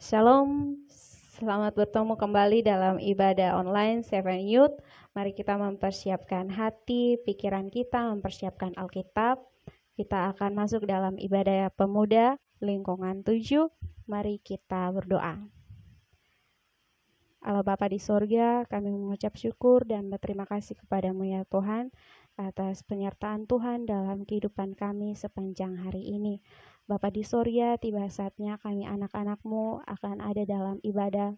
Shalom, selamat bertemu kembali dalam ibadah online Seven Youth. Mari kita mempersiapkan hati, pikiran kita, mempersiapkan Alkitab. Kita akan masuk dalam ibadah pemuda lingkungan 7. Mari kita berdoa. Allah Bapa di sorga, kami mengucap syukur dan berterima kasih kepadamu ya Tuhan, atas penyertaan Tuhan dalam kehidupan kami sepanjang hari ini. Bapa di sorga, tiba saatnya kami anak-anak-Mu akan ada dalam ibadah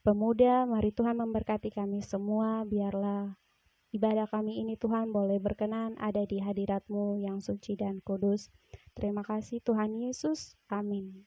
pemuda. Mari Tuhan memberkati kami semua, biarlah ibadah kami ini Tuhan boleh berkenan ada di hadirat-Mu yang suci dan kudus. Terima kasih Tuhan Yesus, amin.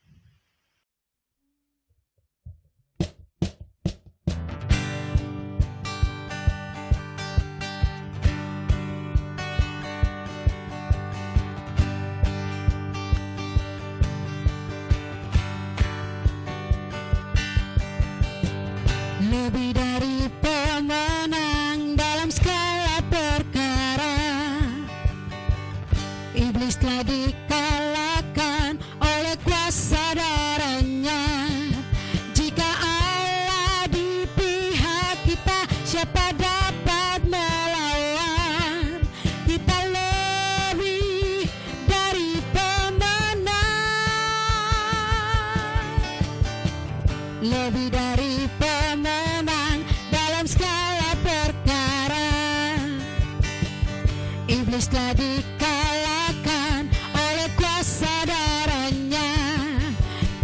Lebih dari pemenang dalam segala perkara, iblis telah dikalahkan oleh kuasa darahnya. Jika Allah di pihak kita, siapa dapat melawan? Kita lebih dari pemenang, lebih dari pemenang dalam segala perkara. Iblis telah dikalahkan oleh kuasa darahnya.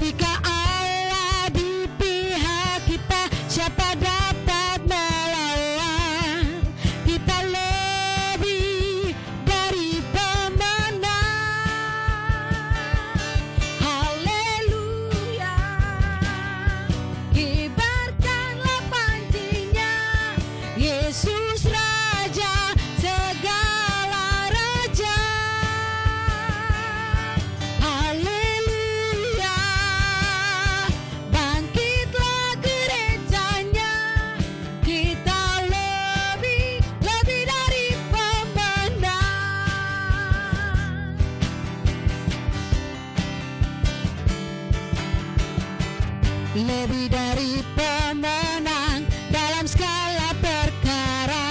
Jika Allah di pihak kita, siapa dapat melawan? Kita lebih dari pemenang. Haleluya. Kibarkanlah panjinya, Yesus Raja segala raja. Haleluya. Bangkitlah gerejanya, kita lebih dari pemenang. Lebih dari pemenang dalam segala perkara.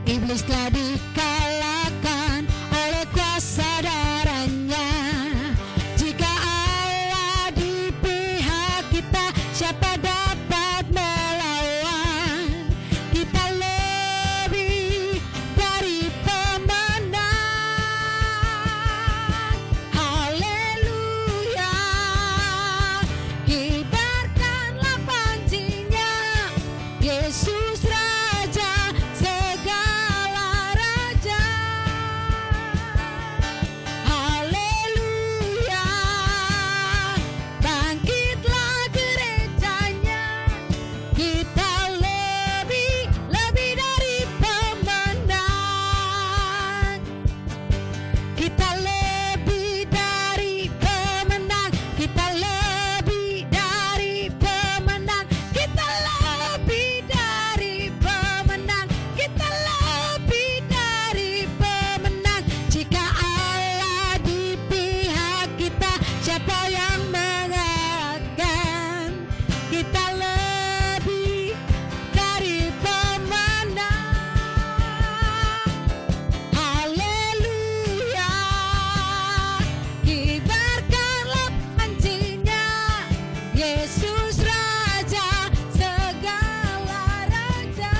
Iblis telah dikalahkan oleh kuasa darahnya. Jika Allah di pihak kita, siapa dapat melawan? Kita lebih dari pemenang. Haleluya. Kibarkanlah panjinya, Yesus Raja segala raja. Haleluya. Bangkitlah gerejanya, kita lebih dari pemenang. Kita lebih dari pemenang. Kita lebih dari pemenang. Kita lebih dari pemenang. Kita lebih dari pemenang. Jika Allah di pihak kita, siapa yang mengalahkan? Kita lebih dari pemenang. Haleluya. Kibarkanlah panjinya, Yesus Raja segala raja.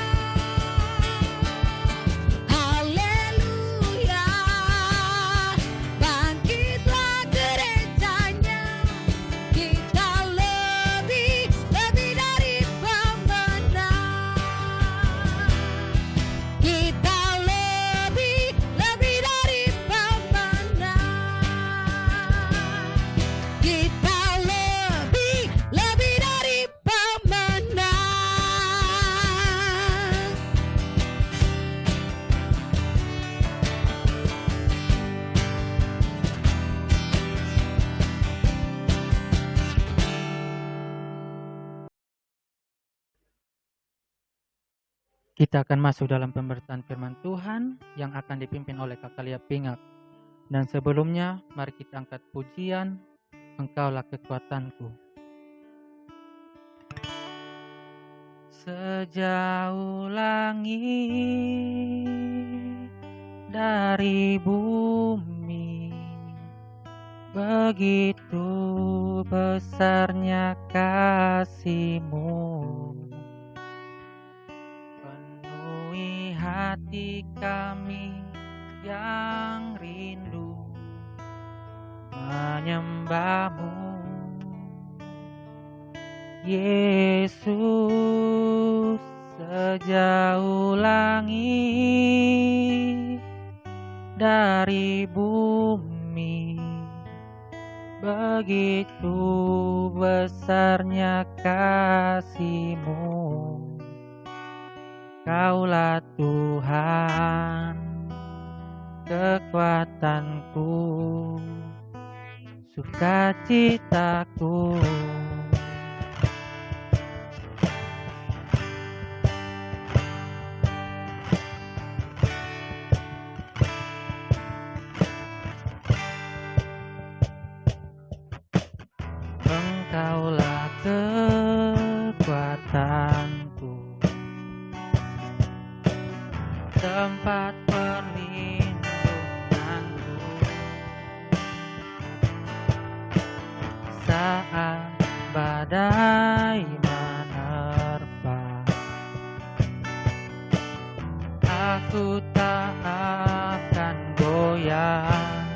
Haleluya. Bangkitlah gerejanya, kita lebih dari pemenang. Kita lebih dari pemenang. Kita lebih dari pemenang. Kita akan masuk dalam pemberitaan firman Tuhan yang akan dipimpin oleh Kak Lia Pingak. Dan sebelumnya, mari kita angkat pujian Engkaulah kekuatanku. Sejauh langit dari bumi, begitu besarnya kasih-Mu. Penuhi hati kami yang rindu menyembah-Mu. Yesus, sejauh langit dari bumi, begitu besarnya kasih-Mu. Kaulah Tuhan, kekuatanku, sukacitaku. Engkaulah kekuatanku, tempat perlindunganku saat badai menerpa. Aku tak akan goyah,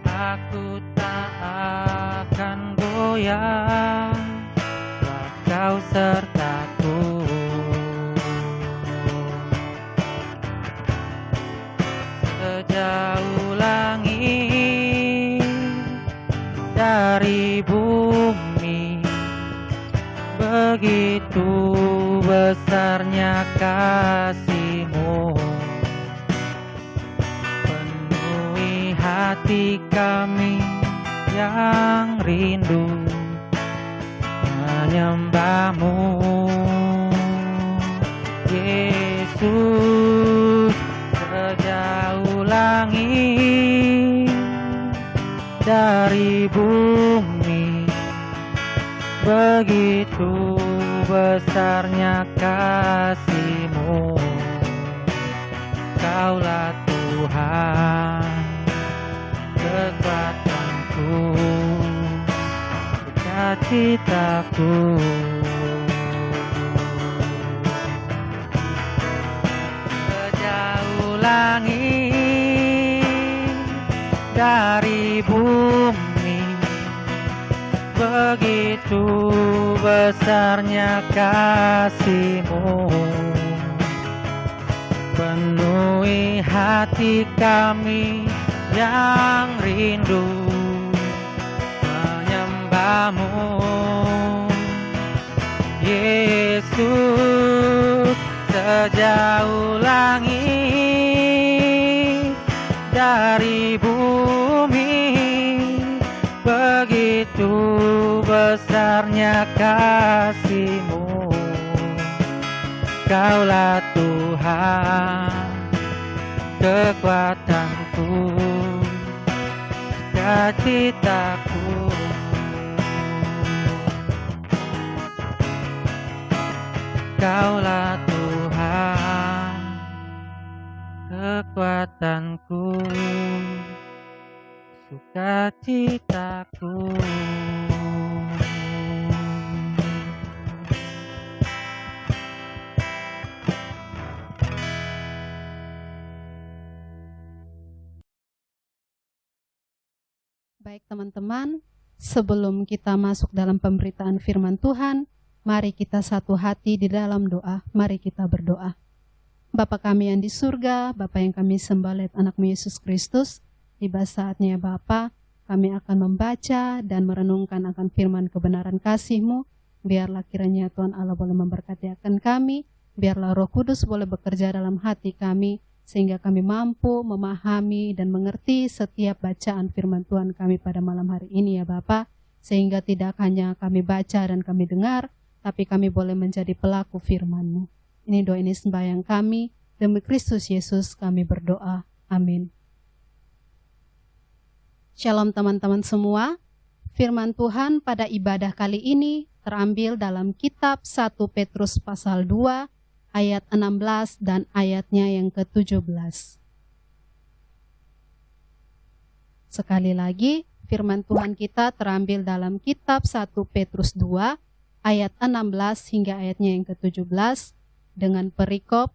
aku tak akan goyah, sebab Kau sertaku. Sejauh langit dari bumi, begitu besarnya kasih-Mu. Penuhi hati kami yang rindu menyembah-Mu. Yesus, sejauh langit dari bumi, begitu besarnya kasih-Mu. Kaulah Tuhan, kekuatanku, sukacitaku. Sejauh langit dari bumi, begitu besarnya kasih-Mu. Penuhi hati kami yang rindu menyembah-Mu. Yesus, sejauh langit dari bumi, begitu besarnya kasih-Mu. Kaulah Tuhan, kekuatanku, sukacitaku. Kaulah Tuhan, kekuatanku, sukacitaku. Baik teman-teman, sebelum kita masuk dalam pemberitaan firman Tuhan, mari kita satu hati di dalam doa. Mari kita berdoa. Bapa kami yang di surga, Bapa yang kami sembah lewat anak-Mu Yesus Kristus, tiba saatnya Bapa, kami akan membaca dan merenungkan akan firman kebenaran kasih-Mu. Biarlah kiranya Tuhan Allah boleh memberkati akan kami, biarlah Roh Kudus boleh bekerja dalam hati kami, sehingga kami mampu memahami dan mengerti setiap bacaan firman Tuhan kami pada malam hari ini ya Bapa, sehingga tidak hanya kami baca dan kami dengar, tapi kami boleh menjadi pelaku firman-Mu. Ini doa ini sembahyang kami, demi Kristus Yesus kami berdoa. Amin. Shalom teman-teman semua. Firman Tuhan pada ibadah kali ini terambil dalam kitab 1 Petrus pasal 2 ayat 16 dan ayatnya yang ke-17. Sekali lagi, firman Tuhan kita terambil dalam kitab 1 Petrus 2 ayat 16 hingga ayatnya yang ke-17 dengan perikop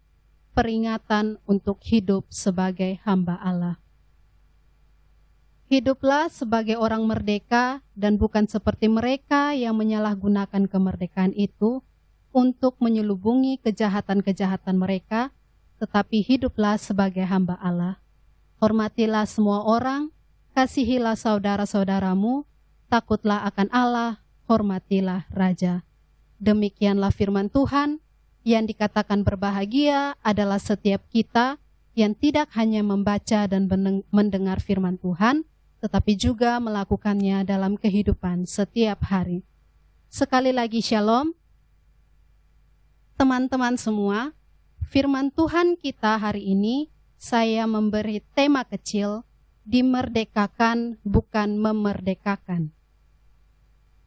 peringatan untuk hidup sebagai hamba Allah. Hiduplah sebagai orang merdeka dan bukan seperti mereka yang menyalahgunakan kemerdekaan itu untuk menyelubungi kejahatan-kejahatan mereka, tetapi hiduplah sebagai hamba Allah. Hormatilah semua orang, kasihilah saudara-saudaramu, takutlah akan Allah, hormatilah Raja. Demikianlah firman Tuhan. Yang dikatakan berbahagia adalah setiap kita yang tidak hanya membaca dan mendengar firman Tuhan, tetapi juga melakukannya dalam kehidupan setiap hari. Sekali lagi shalom. Teman-teman semua, firman Tuhan kita hari ini, saya memberi tema kecil, dimerdekakan bukan memerdekakan.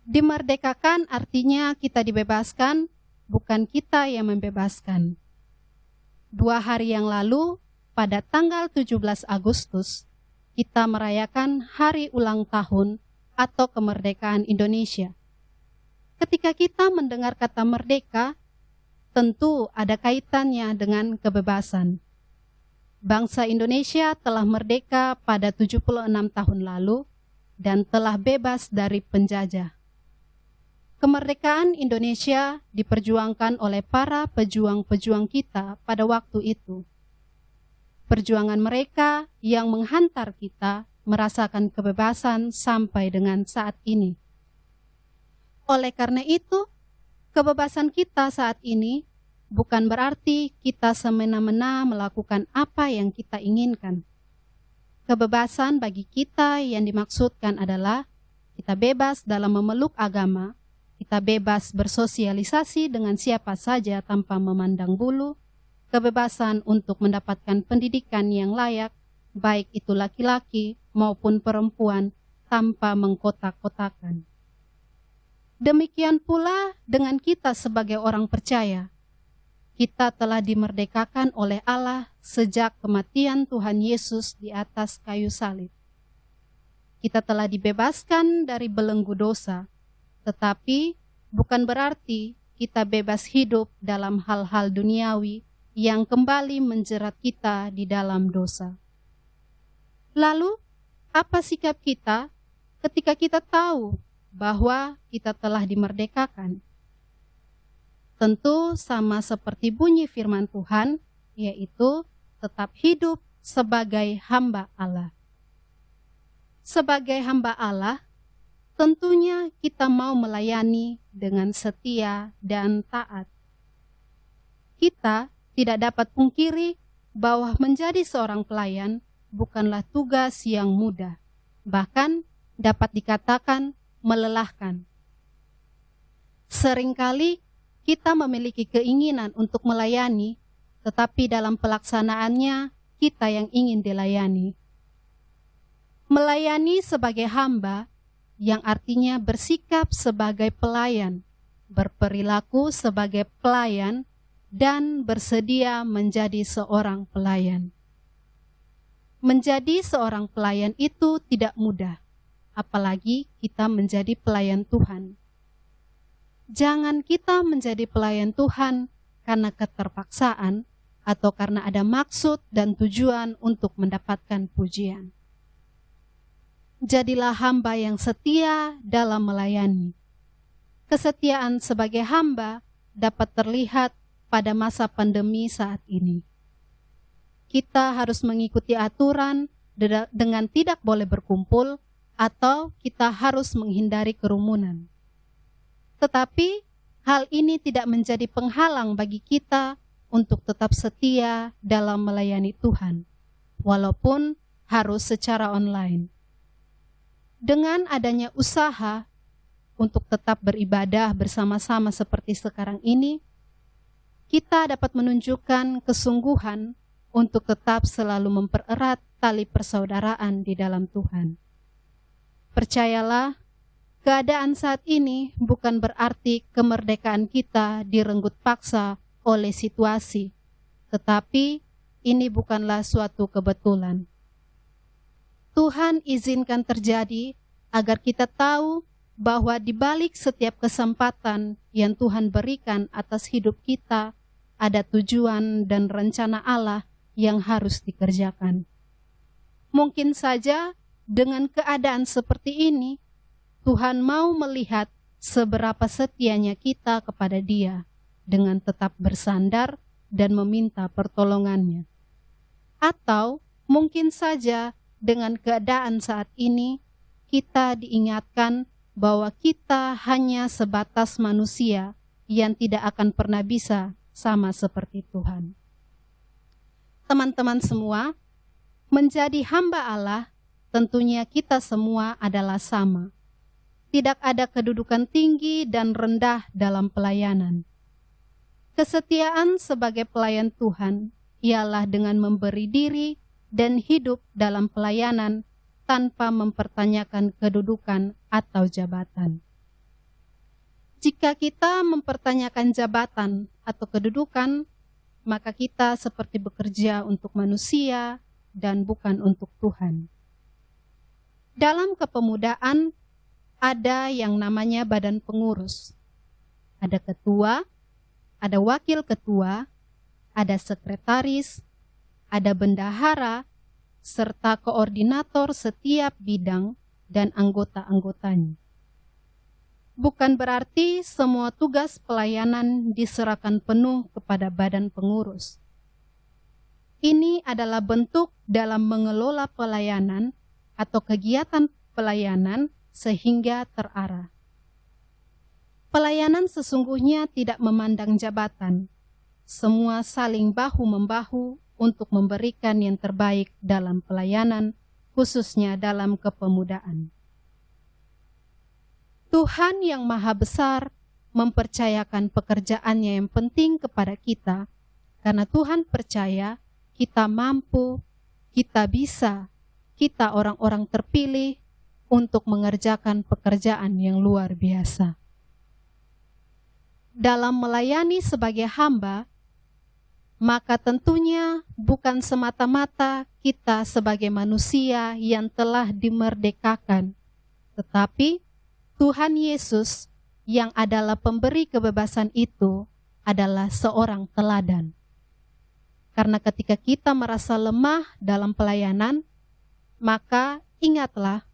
Dimerdekakan artinya kita dibebaskan, bukan kita yang membebaskan. 2 hari yang lalu, pada tanggal 17 Agustus, kita merayakan hari ulang tahun atau kemerdekaan Indonesia. Ketika kita mendengar kata merdeka, tentu ada kaitannya dengan kebebasan. Bangsa Indonesia telah merdeka pada 76 tahun lalu dan telah bebas dari penjajah. Kemerdekaan Indonesia diperjuangkan oleh para pejuang-pejuang kita pada waktu itu. Perjuangan mereka yang menghantar kita merasakan kebebasan sampai dengan saat ini. Oleh karena itu, kebebasan kita saat ini bukan berarti kita semena-mena melakukan apa yang kita inginkan. Kebebasan bagi kita yang dimaksudkan adalah kita bebas dalam memeluk agama, kita bebas bersosialisasi dengan siapa saja tanpa memandang bulu, kebebasan untuk mendapatkan pendidikan yang layak, baik itu laki-laki maupun perempuan, tanpa mengkotak-kotakan. Demikian pula dengan kita sebagai orang percaya. Kita telah dimerdekakan oleh Allah sejak kematian Tuhan Yesus di atas kayu salib. Kita telah dibebaskan dari belenggu dosa, tetapi bukan berarti kita bebas hidup dalam hal-hal duniawi yang kembali menjerat kita di dalam dosa. Lalu, apa sikap kita ketika kita tahu bahwa kita telah dimerdekakan? Tentu sama seperti bunyi firman Tuhan, yaitu tetap hidup sebagai hamba Allah. Sebagai hamba Allah, tentunya kita mau melayani dengan setia dan taat. Kita tidak dapat pungkiri bahwa menjadi seorang pelayan bukanlah tugas yang mudah, bahkan dapat dikatakan melelahkan. Seringkali kita memiliki keinginan untuk melayani, tetapi dalam pelaksanaannya kita yang ingin dilayani. Melayani sebagai hamba yang artinya bersikap sebagai pelayan, berperilaku sebagai pelayan, dan bersedia menjadi seorang pelayan. Menjadi seorang pelayan itu tidak mudah, apalagi kita menjadi pelayan Tuhan. Jangan kita menjadi pelayan Tuhan karena keterpaksaan atau karena ada maksud dan tujuan untuk mendapatkan pujian. Jadilah hamba yang setia dalam melayani. Kesetiaan sebagai hamba dapat terlihat pada masa pandemi saat ini. Kita harus mengikuti aturan dengan tidak boleh berkumpul atau kita harus menghindari kerumunan. Tetapi hal ini tidak menjadi penghalang bagi kita untuk tetap setia dalam melayani Tuhan, walaupun harus secara online. Dengan adanya usaha untuk tetap beribadah bersama-sama seperti sekarang ini, kita dapat menunjukkan kesungguhan untuk tetap selalu mempererat tali persaudaraan di dalam Tuhan. Percayalah, keadaan saat ini bukan berarti kemerdekaan kita direnggut paksa oleh situasi, tetapi ini bukanlah suatu kebetulan. Tuhan izinkan terjadi agar kita tahu bahwa di balik setiap kesempatan yang Tuhan berikan atas hidup kita, ada tujuan dan rencana Allah yang harus dikerjakan. Mungkin saja dengan keadaan seperti ini, Tuhan mau melihat seberapa setianya kita kepada Dia dengan tetap bersandar dan meminta pertolongannya. Atau mungkin saja dengan keadaan saat ini, kita diingatkan bahwa kita hanya sebatas manusia yang tidak akan pernah bisa sama seperti Tuhan. Teman-teman semua, menjadi hamba Allah, tentunya kita semua adalah sama. Tidak ada kedudukan tinggi dan rendah dalam pelayanan. Kesetiaan sebagai pelayan Tuhan ialah dengan memberi diri dan hidup dalam pelayanan tanpa mempertanyakan kedudukan atau jabatan. Jika kita mempertanyakan jabatan atau kedudukan, maka kita seperti bekerja untuk manusia dan bukan untuk Tuhan. Dalam kepemudaan, ada yang namanya badan pengurus. Ada ketua, ada wakil ketua, ada sekretaris, ada bendahara, serta koordinator setiap bidang dan anggota-anggotanya. Bukan berarti semua tugas pelayanan diserahkan penuh kepada badan pengurus. Ini adalah bentuk dalam mengelola pelayanan atau kegiatan pelayanan sehingga terarah. Pelayanan sesungguhnya tidak memandang jabatan. Semua saling bahu-membahu untuk memberikan yang terbaik dalam pelayanan, khususnya dalam kepemudaan. Tuhan yang Maha Besar mempercayakan pekerjaannya yang penting kepada kita, karena Tuhan percaya kita mampu, kita bisa, kita orang-orang terpilih untuk mengerjakan pekerjaan yang luar biasa. Dalam melayani sebagai hamba, maka tentunya bukan semata-mata kita sebagai manusia yang telah dimerdekakan, tetapi Tuhan Yesus yang adalah pemberi kebebasan itu adalah seorang teladan. Karena ketika kita merasa lemah dalam pelayanan, maka ingatlah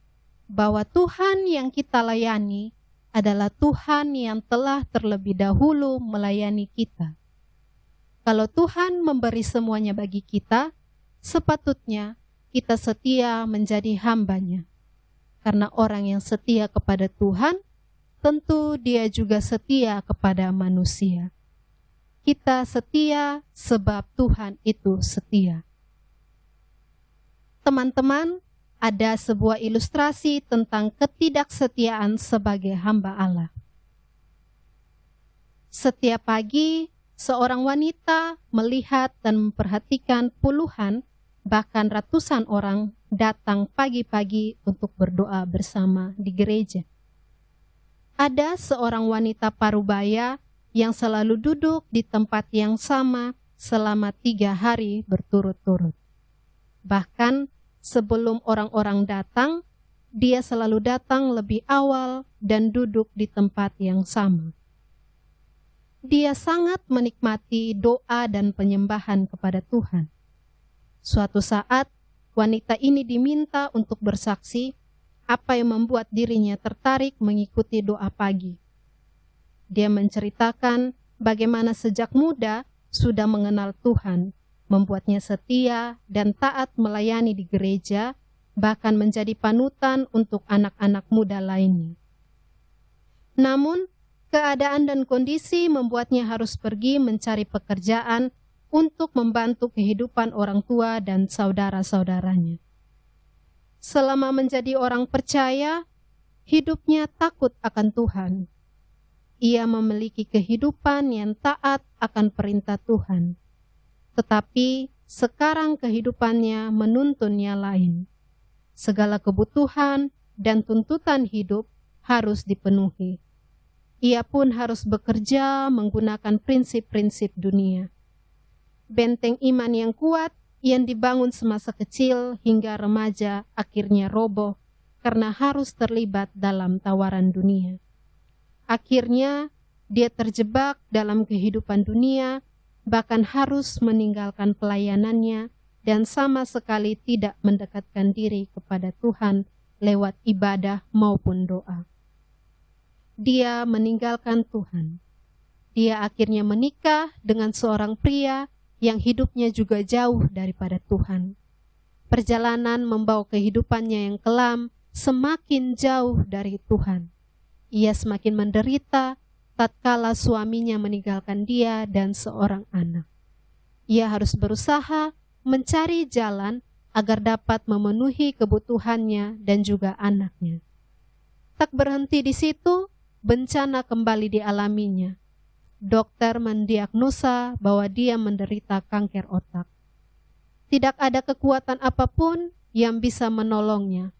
bahwa Tuhan yang kita layani adalah Tuhan yang telah terlebih dahulu melayani kita. Kalau Tuhan memberi semuanya bagi kita, sepatutnya kita setia menjadi hamba-Nya. Karena orang yang setia kepada Tuhan, tentu dia juga setia kepada manusia. Kita setia sebab Tuhan itu setia. Teman-teman, ada sebuah ilustrasi tentang ketidaksetiaan sebagai hamba Allah. Setiap pagi, seorang wanita melihat dan memperhatikan puluhan, bahkan ratusan orang datang pagi-pagi untuk berdoa bersama di gereja. Ada seorang wanita parubaya yang selalu duduk di tempat yang sama selama 3 hari berturut-turut. Bahkan sebelum orang-orang datang, dia selalu datang lebih awal dan duduk di tempat yang sama. Dia sangat menikmati doa dan penyembahan kepada Tuhan. Suatu saat, wanita ini diminta untuk bersaksi apa yang membuat dirinya tertarik mengikuti doa pagi. Dia menceritakan bagaimana sejak muda sudah mengenal Tuhan, membuatnya setia dan taat melayani di gereja, bahkan menjadi panutan untuk anak-anak muda lainnya. Namun, keadaan dan kondisi membuatnya harus pergi mencari pekerjaan untuk membantu kehidupan orang tua dan saudara-saudaranya. Selama menjadi orang percaya, hidupnya takut akan Tuhan. Ia memiliki kehidupan yang taat akan perintah Tuhan. Tetapi sekarang kehidupannya menuntunnya lain. Segala kebutuhan dan tuntutan hidup harus dipenuhi. Ia pun harus bekerja menggunakan prinsip-prinsip dunia. Benteng iman yang kuat yang dibangun semasa kecil hingga remaja akhirnya roboh karena harus terlibat dalam tawaran dunia. Akhirnya dia terjebak dalam kehidupan dunia, bahkan harus meninggalkan pelayanannya dan sama sekali tidak mendekatkan diri kepada Tuhan lewat ibadah maupun doa. Dia meninggalkan Tuhan. Dia akhirnya menikah dengan seorang pria yang hidupnya juga jauh daripada Tuhan. Perjalanan membawa kehidupannya yang kelam semakin jauh dari Tuhan. Ia semakin menderita tatkala suaminya meninggalkan dia dan seorang anak. Ia harus berusaha mencari jalan agar dapat memenuhi kebutuhannya dan juga anaknya. Tak berhenti di situ, bencana kembali dialaminya. Dokter mendiagnosa bahwa dia menderita kanker otak. Tidak ada kekuatan apapun yang bisa menolongnya.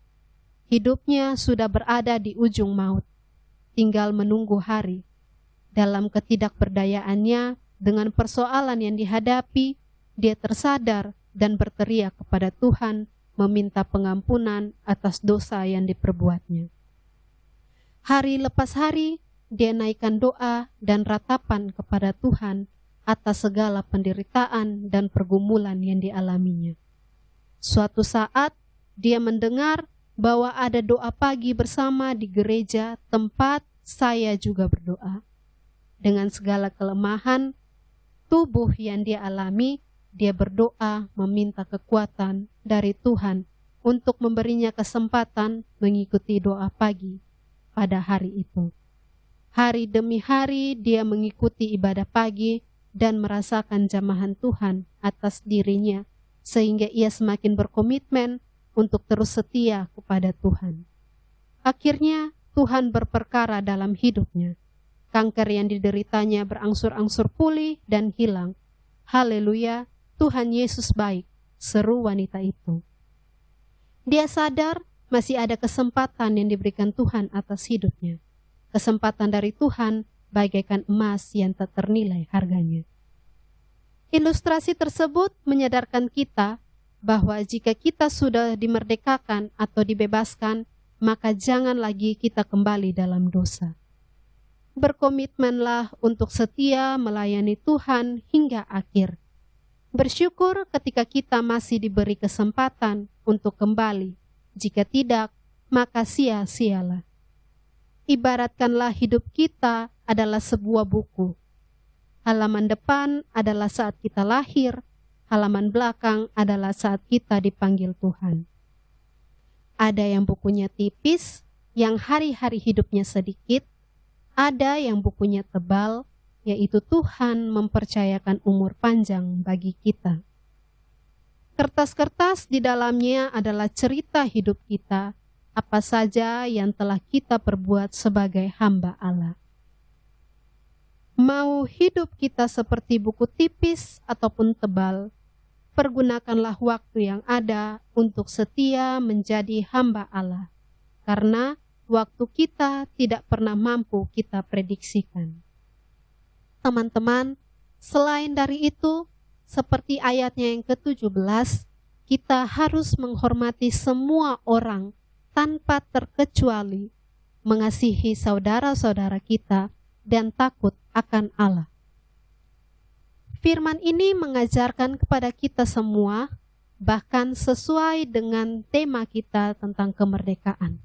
Hidupnya sudah berada di ujung maut, tinggal menunggu hari. Dalam ketidakberdayaannya, dengan persoalan yang dihadapi, dia tersadar dan berteriak kepada Tuhan, meminta pengampunan atas dosa yang diperbuatnya. Hari lepas hari, dia naikkan doa dan ratapan kepada Tuhan atas segala penderitaan dan pergumulan yang dialaminya. Suatu saat, dia mendengar bahwa ada doa pagi bersama di gereja tempat saya juga berdoa. Dengan segala kelemahan tubuh yang dia alami, dia berdoa meminta kekuatan dari Tuhan untuk memberinya kesempatan mengikuti doa pagi pada hari itu. Hari demi hari dia mengikuti ibadah pagi dan merasakan jamahan Tuhan atas dirinya, sehingga ia semakin berkomitmen untuk terus setia kepada Tuhan. Akhirnya Tuhan berperkara dalam hidupnya. Kanker yang dideritanya berangsur-angsur pulih dan hilang. Haleluya, Tuhan Yesus baik, seru wanita itu. Dia sadar masih ada kesempatan yang diberikan Tuhan atas hidupnya. Kesempatan dari Tuhan bagaikan emas yang tak ternilai harganya. Ilustrasi tersebut menyadarkan kita bahwa jika kita sudah dimerdekakan atau dibebaskan, maka jangan lagi kita kembali dalam dosa. Berkomitmenlah untuk setia melayani Tuhan hingga akhir. Bersyukur ketika kita masih diberi kesempatan untuk kembali. Jika tidak, maka sia-sialah. Ibaratkanlah hidup kita adalah sebuah buku. Halaman depan adalah saat kita lahir, halaman belakang adalah saat kita dipanggil Tuhan. Ada yang bukunya tipis, yang hari-hari hidupnya sedikit. Ada yang bukunya tebal, yaitu Tuhan mempercayakan umur panjang bagi kita. Kertas-kertas di dalamnya adalah cerita hidup kita, apa saja yang telah kita perbuat sebagai hamba Allah. Mau hidup kita seperti buku tipis ataupun tebal, pergunakanlah waktu yang ada untuk setia menjadi hamba Allah, karena waktu kita tidak pernah mampu kita prediksikan. Teman-teman, selain dari itu, seperti ayatnya yang ke-17, kita harus menghormati semua orang tanpa terkecuali, mengasihi saudara-saudara kita, dan takut akan Allah. Firman ini mengajarkan kepada kita semua, bahkan sesuai dengan tema kita tentang kemerdekaan.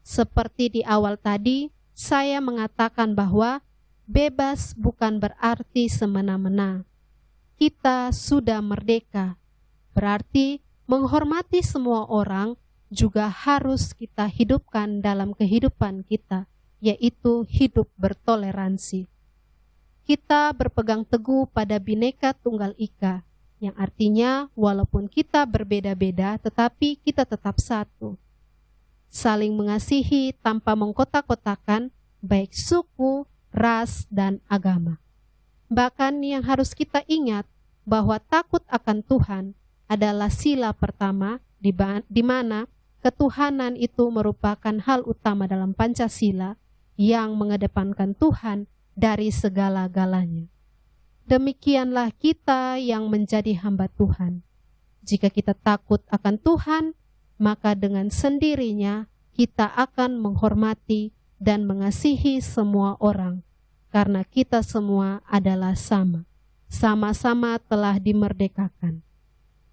Seperti di awal tadi, saya mengatakan bahwa bebas bukan berarti semena-mena. Kita sudah merdeka, berarti menghormati semua orang juga harus kita hidupkan dalam kehidupan kita, yaitu hidup bertoleransi. Kita berpegang teguh pada Bhinneka Tunggal Ika, yang artinya walaupun kita berbeda-beda, tetapi kita tetap satu. Saling mengasihi tanpa mengkotak-kotakan, baik suku, ras, dan agama. Bahkan yang harus kita ingat bahwa takut akan Tuhan adalah sila pertama di mana ketuhanan itu merupakan hal utama dalam Pancasila yang mengedepankan Tuhan dari segala-galanya. Demikianlah kita yang menjadi hamba Tuhan. Jika kita takut akan Tuhan, maka dengan sendirinya kita akan menghormati dan mengasihi semua orang, karena kita semua adalah sama-sama telah dimerdekakan.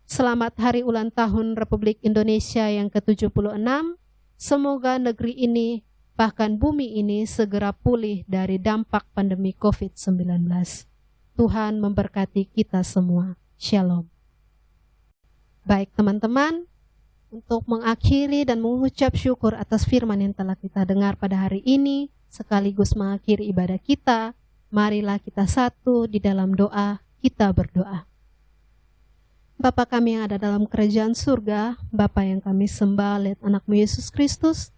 Selamat hari ulang tahun Republik Indonesia yang ke-76. Semoga negeri ini, bahkan bumi ini segera pulih dari dampak pandemi COVID-19. Tuhan memberkati kita semua. Shalom. Baik teman-teman, untuk mengakhiri dan mengucap syukur atas firman yang telah kita dengar pada hari ini, sekaligus mengakhiri ibadah kita, marilah kita satu di dalam doa, kita berdoa. Bapa kami yang ada dalam kerajaan surga, Bapa yang kami sembah lihat anak-Mu Yesus Kristus,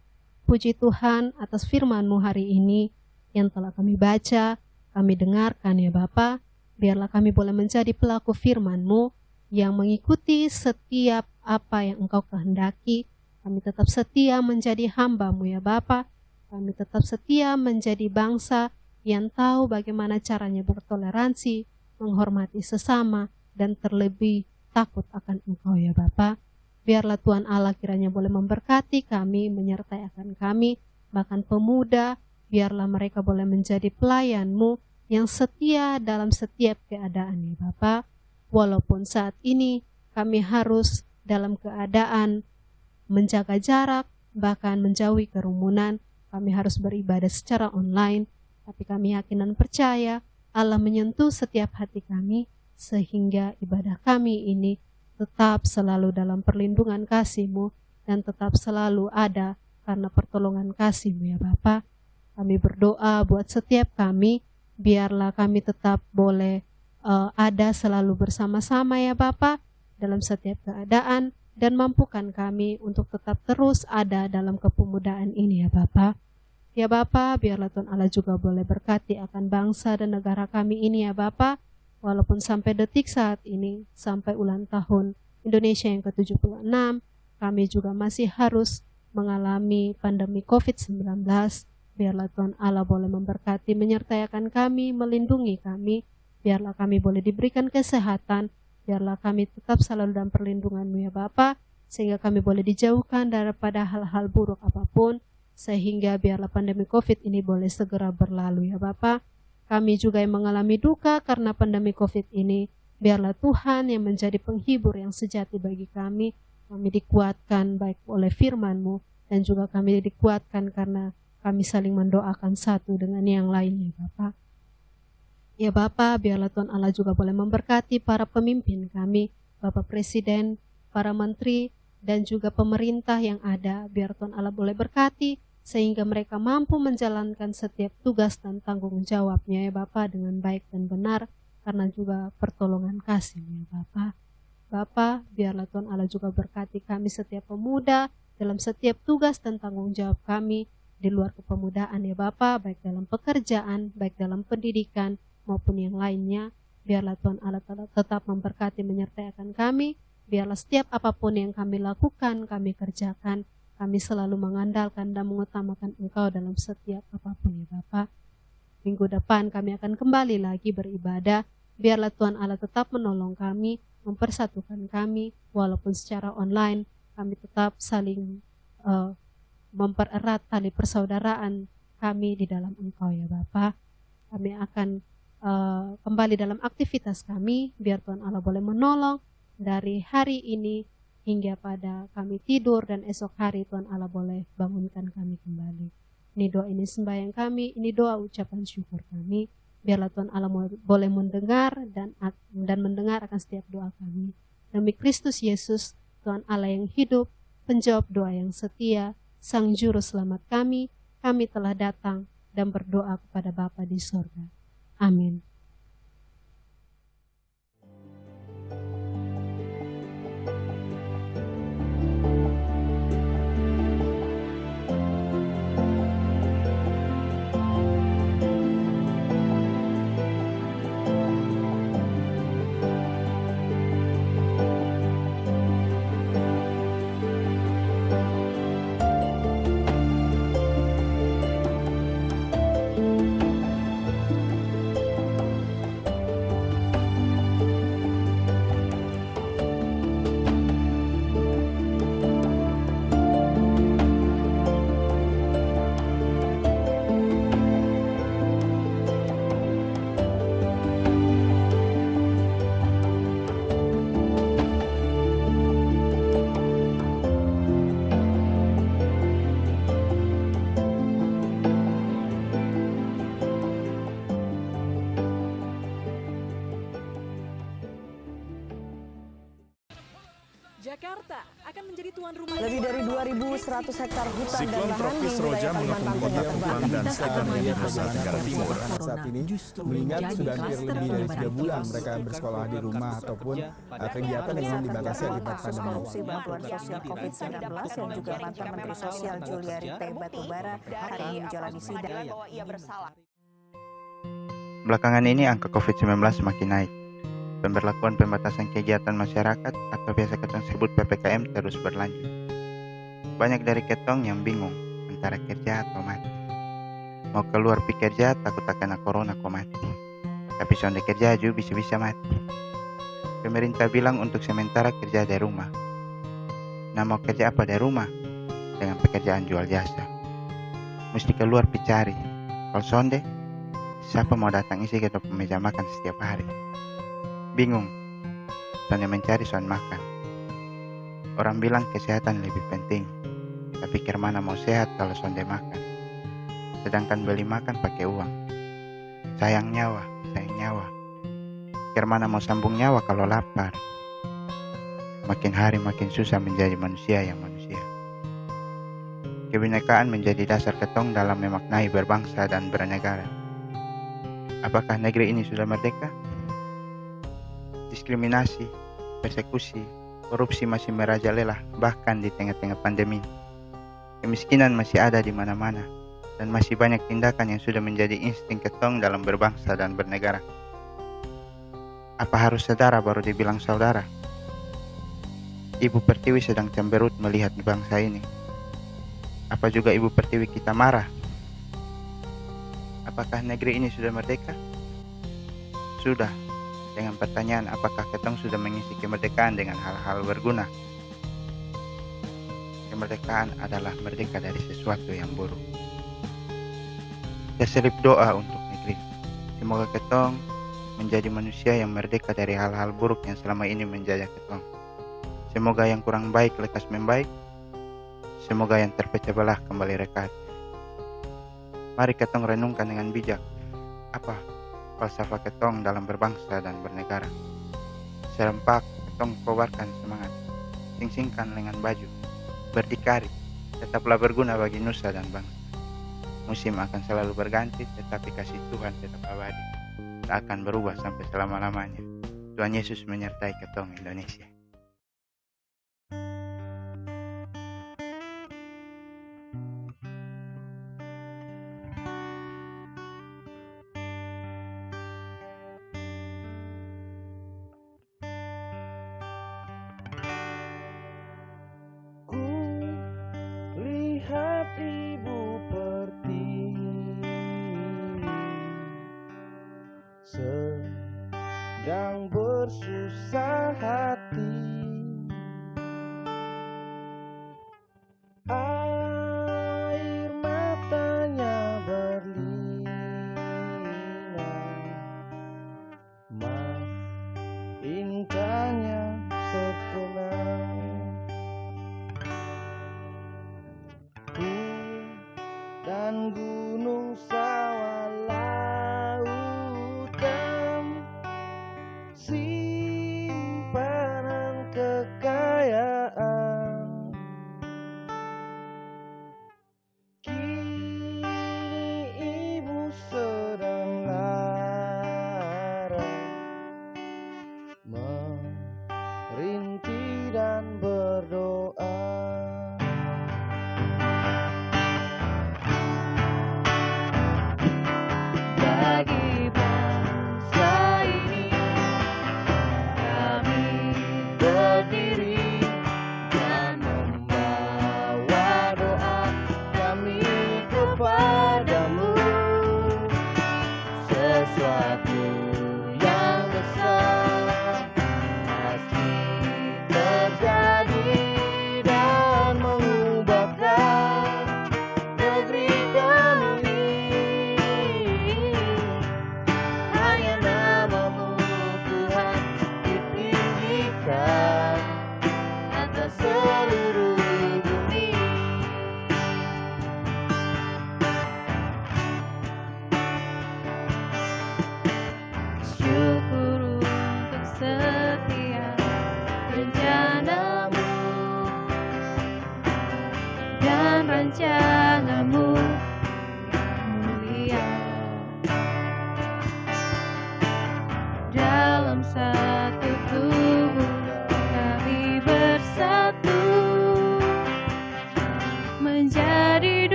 puji Tuhan atas firman-Mu hari ini yang telah kami baca, kami dengarkan ya Bapa. Biarlah kami boleh menjadi pelaku firman-Mu yang mengikuti setiap apa yang Engkau kehendaki. Kami tetap setia menjadi hamba-Mu ya Bapa. Kami tetap setia menjadi bangsa yang tahu bagaimana caranya bertoleransi, menghormati sesama, dan terlebih takut akan Engkau ya Bapa. Biarlah Tuhan Allah kiranya boleh memberkati kami, menyertai akan kami, bahkan pemuda, biarlah mereka boleh menjadi pelayan-Mu yang setia dalam setiap keadaan ya Bapa. Walaupun saat ini kami harus dalam keadaan menjaga jarak, bahkan menjauhi kerumunan, kami harus beribadah secara online, tapi kami yakin dan percaya Allah menyentuh setiap hati kami, sehingga ibadah kami ini tetap selalu dalam perlindungan kasih-Mu dan tetap selalu ada karena pertolongan kasih-Mu ya Bapa. Kami berdoa buat setiap kami, biarlah kami tetap boleh ada selalu bersama-sama ya Bapa dalam setiap keadaan, dan mampukan kami untuk tetap terus ada dalam kepemudaan ini ya Bapa. Ya Bapa, biarlah Tuhan Allah juga boleh berkati akan bangsa dan negara kami ini ya Bapa, walaupun sampai detik saat ini, sampai ulang tahun Indonesia yang ke-76, kami juga masih harus mengalami pandemi COVID-19. Biarlah Tuhan Allah boleh memberkati, menyertai akan kami, melindungi kami. Biarlah kami boleh diberikan kesehatan. Biarlah kami tetap selalu dalam perlindungan-Mu ya Bapa, sehingga kami boleh dijauhkan daripada hal-hal buruk apapun, sehingga biarlah pandemi COVID ini boleh segera berlalu ya Bapa. Kami juga yang mengalami duka karena pandemi COVID ini, biarlah Tuhan yang menjadi penghibur yang sejati bagi kami. Kami dikuatkan baik oleh firman-Mu, dan juga kami dikuatkan karena kami saling mendoakan satu dengan yang lainnya Bapa. Ya Bapa, biarlah Tuhan Allah juga boleh memberkati para pemimpin kami, Bapak Presiden, para menteri, dan juga pemerintah yang ada. Biar Tuhan Allah boleh berkati, sehingga mereka mampu menjalankan setiap tugas dan tanggung jawabnya ya Bapa dengan baik dan benar, karena juga pertolongan kasih-Mu ya Bapa. Bapa, biarlah Tuhan Allah juga berkati kami setiap pemuda dalam setiap tugas dan tanggung jawab kami di luar kepemudaan ya Bapa, baik dalam pekerjaan, baik dalam pendidikan, maupun yang lainnya. Biarlah Tuhan Allah tetap memberkati, menyertai akan kami. Biarlah setiap apapun yang kami lakukan, kami kerjakan, kami selalu mengandalkan dan mengutamakan Engkau dalam setiap apapun ya Bapa. Minggu depan kami akan kembali lagi beribadah. Biarlah Tuhan Allah tetap menolong kami, mempersatukan kami, walaupun secara online kami tetap saling mempererat tali persaudaraan kami di dalam Engkau ya Bapa. Kami akan kembali dalam aktivitas kami, biar Tuhan Allah boleh menolong dari hari ini hingga pada kami tidur, dan esok hari Tuhan Allah boleh bangunkan kami kembali. Ini doa, ini sembahyang kami, ini doa ucapan syukur kami. Biarlah Tuhan Allah boleh mendengar dan mendengar akan setiap doa kami. Demi Kristus Yesus, Tuhan Allah yang hidup, penjawab doa yang setia, Sang Juru Selamat kami telah datang dan berdoa kepada Bapa di sorga. Amin. Lebih dari 2.100 hektar hutan dan Siklon lahan di tropis wilayah Roja Kalimantan mengepung Tengah dunia terbakar. Kepulauan dan Sekitarnya di Nusa Tenggara Timur. Saat ini mengingat sudah hampir lebih dari 3 bulan mereka bersekolah di rumah ataupun kegiatan yang memang dibatasi akibat Kasus pandemi. korupsi bantuan sosial COVID-19 yang juga mantan Menteri Sosial Juliari T. Batubara hari ini menjalani sidang. Belakangan ini angka COVID-19 semakin naik. Pemberlakuan pembatasan kegiatan masyarakat atau biasa ketong sebut PPKM terus berlanjut. Banyak dari ketong yang bingung antara kerja atau mati. Mau keluar pi kerja takut kena corona kok mati. Tapi sonde kerja juga bisa-bisa mati. Pemerintah bilang untuk sementara kerja dari rumah. Nah mau kerja apa dari rumah? Dengan pekerjaan jual jasa. Mesti keluar pi cari. Kalau sonde, siapa mau datang isi ke meja makan setiap hari? Bingung. Sonde mencari son makan. Orang bilang kesehatan lebih penting. Tapi kemana mau sehat kalau sonde makan? Sedangkan beli makan pakai uang. Sayang nyawa. Kemana mau sambung nyawa kalau lapar? Makin hari makin susah menjadi manusia yang manusia. Kebinekaan menjadi dasar ketong dalam memaknai berbangsa dan bernegara. Apakah negeri ini sudah merdeka? Diskriminasi, persekusi, korupsi masih merajalela bahkan di tengah-tengah pandemi. Kemiskinan masih ada di mana-mana dan masih banyak tindakan yang sudah menjadi insting ketong dalam berbangsa dan bernegara. Apa harus saudara baru dibilang saudara? Ibu Pertiwi sedang cemberut melihat bangsa ini. Apa juga Ibu Pertiwi kita marah? Apakah negeri ini sudah merdeka? Sudah. Dengan pertanyaan apakah ketong sudah mengisi kemerdekaan dengan hal-hal berguna? Kemerdekaan adalah merdeka dari sesuatu yang buruk. Keselip doa untuk negeri. Semoga ketong menjadi manusia yang merdeka dari hal-hal buruk yang selama ini menjajah ketong. Semoga yang kurang baik lekas membaik. Semoga yang terpecah belah kembali rekat. Mari ketong renungkan dengan bijak. Apa falsafah ketong dalam berbangsa dan bernegara? Serempak ketong kobarkan semangat. Sing-singkan lengan baju. Berdikari, tetaplah berguna bagi nusa dan bangsa. Musim akan selalu berganti, tetapi kasih Tuhan tetap abadi. Tak akan berubah sampai selama-lamanya. Tuhan Yesus menyertai ketong Indonesia. Lihat Ibu Pertiwi sedang bersusah hati. Air matanya berlinang, indahnya sekenang. Dan gunung sawah lautan, simpanan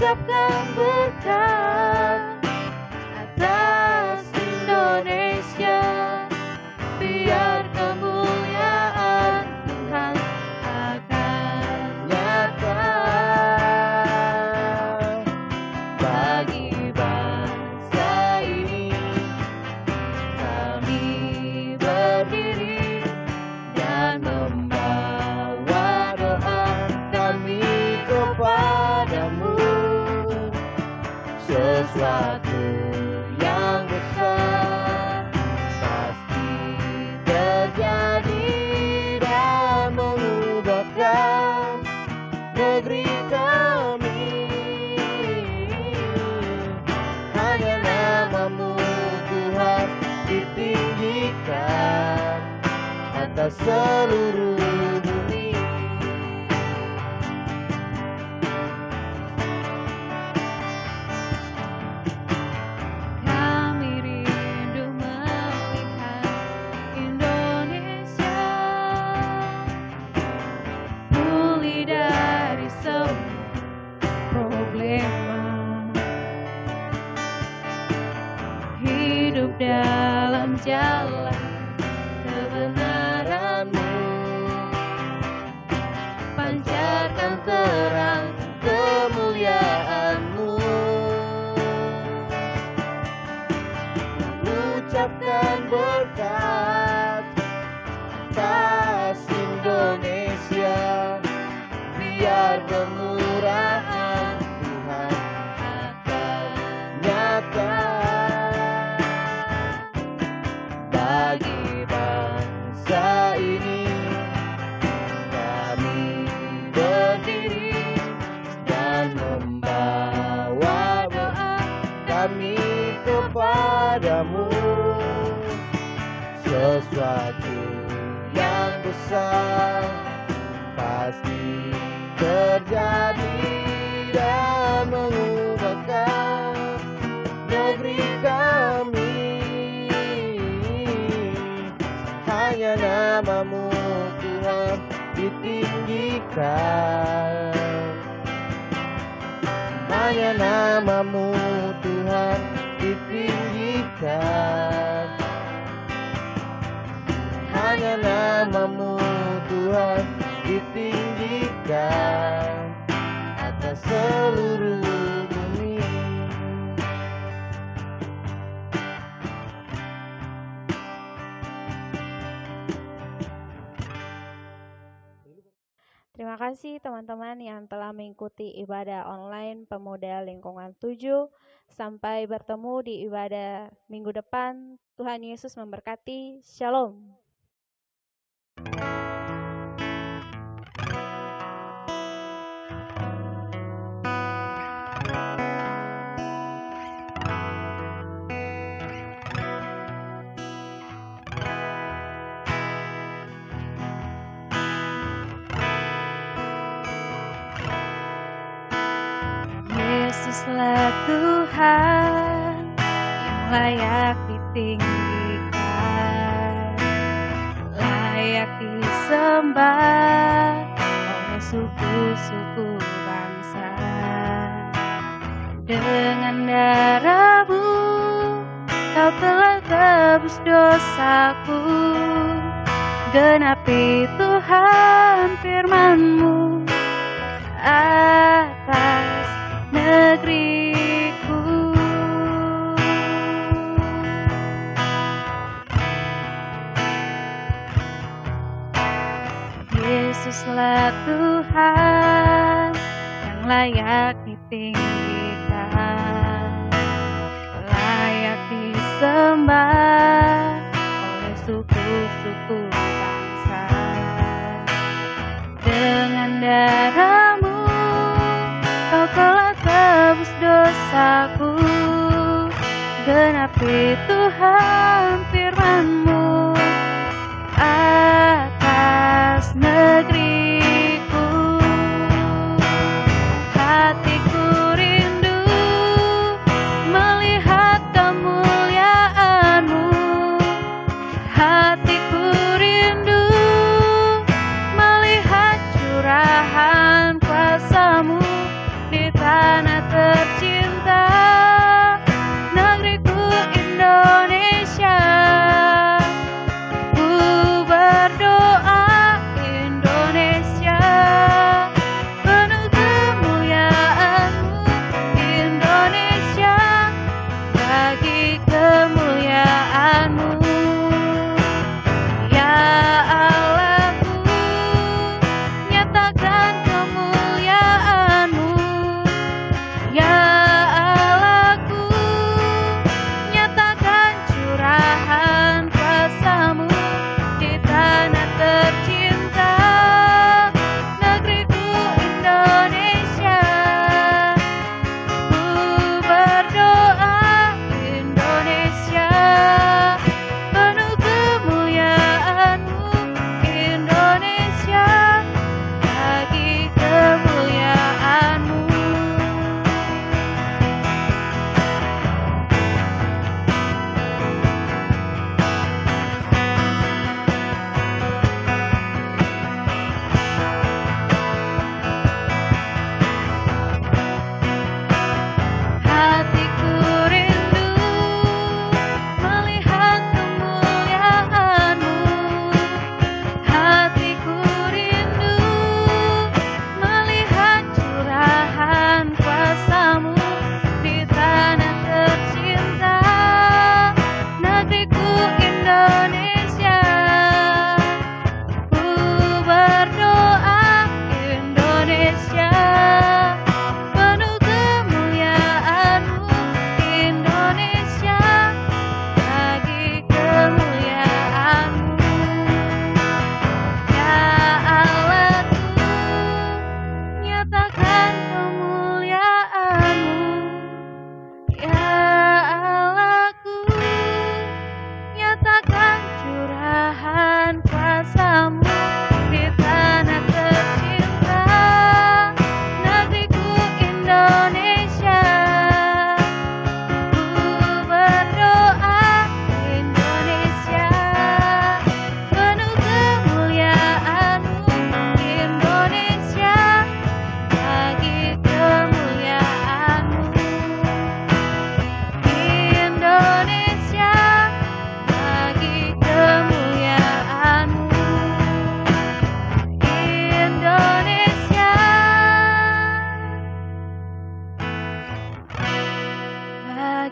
ucapkan berkat atas Indonesia, biar kemuliaan Tuhan akan nyata bagi bangsa ini. Kami berdiri dan membawa doa kami kepadamu, sesuatu yang besar pasti terjadi dan mengubahkan negeri kami. Hanya namamu Tuhan ditinggikan atas seluruh bumi. Kami rindu melihat Indonesia pulih dari semua problema, hidup dalam jalan kebenaran-Mu, pancarkan terang kemuliaan-Mu, ucapkan berkat atas Indonesia, biar kemurahan Tuhan akan nyata bagi bangsa ini. Kami berdiri dan membawa doa kami kepadamu, sesuatu yang besar pasti terjadi dan mengubahkan negeri kami. Hanya namamu Tuhan ditinggikan, hanya namamu Tuhan ditinggikan, hanya namamu Tuhan ditinggikan atas seluruh bumi. Terima kasih teman-teman yang telah mengikuti ibadah online Pemuda Lingkungan 7. Sampai bertemu di ibadah minggu depan. Tuhan Yesus memberkati. Shalom. Yesuslah Tuhan yang layak ditinggikan, layak disembah oleh suku-suku bangsa. Dengan darah-Mu Kau telah tebus dosaku, genapi Tuhan firman-Mu atas negeriku. Yesuslah Tuhan yang layak ditinggikan, layak disembah oleh suku-suku bangsa. Dengan darah-Mu Kau telah tebus dosaku, genapi Tuhan firman-Mu atas negeriku. Hatiku rindu melihat kemuliaan-Mu, hatiku rindu melihat curahan kuasa-Mu di tanah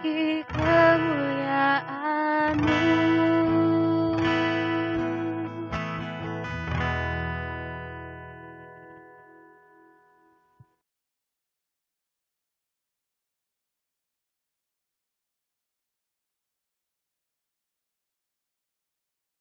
bagi kemuliaan-Mu.